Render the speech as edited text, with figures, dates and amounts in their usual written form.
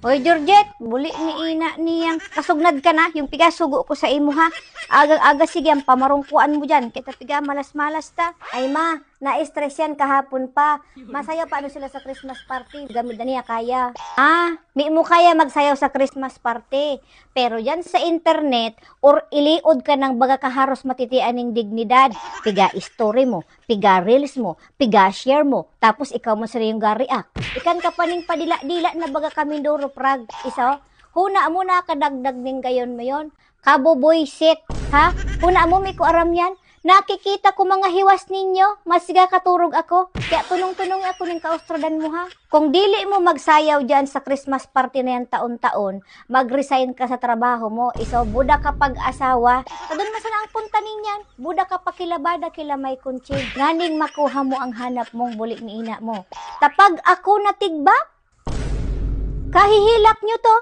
Hoy, Georgette, buli ni ina niyang kasugnad ka na, yung piga sugo ko sa imo ha. Agang-aga sige ang pamarungkuan mo dyan, kita piga malas-malas ta. Ay ma, na-stress yan kahapon pa. Masaya pa ano sila sa Christmas party, gamit na niya kaya. Di mo kaya magsayaw sa Christmas party. Pero yan sa internet, or iliod ka ng baga kaharos matitian ng dignidad. Piga story mo, piga reels mo, piga share mo, tapos ikaw mo sila yung ga-react. Ikan ka pa ning padila-dila na baga kami duro prag. Isa, huna mo na kadagdag ning gayon mo yon. Kaboboy shit, ha? Huna mo may kuaram yan. Nakikita ko mga hiwas ninyo, masiga katurog ako. Kaya tunong-tunong ako ning kaustradan mo ha. Kung dili mo magsayaw dyan sa Christmas party na yan taon-taon, mag-resign ka sa trabaho mo. Iso, buda ka pag-asawa. Doon mo sana ang punta ninyan. Buda ka pa kilabada kila may kunchig. Nganing makuha mo ang hanap mong bulik ni ina mo. Tapag ako natigba, kahihilak nyo to.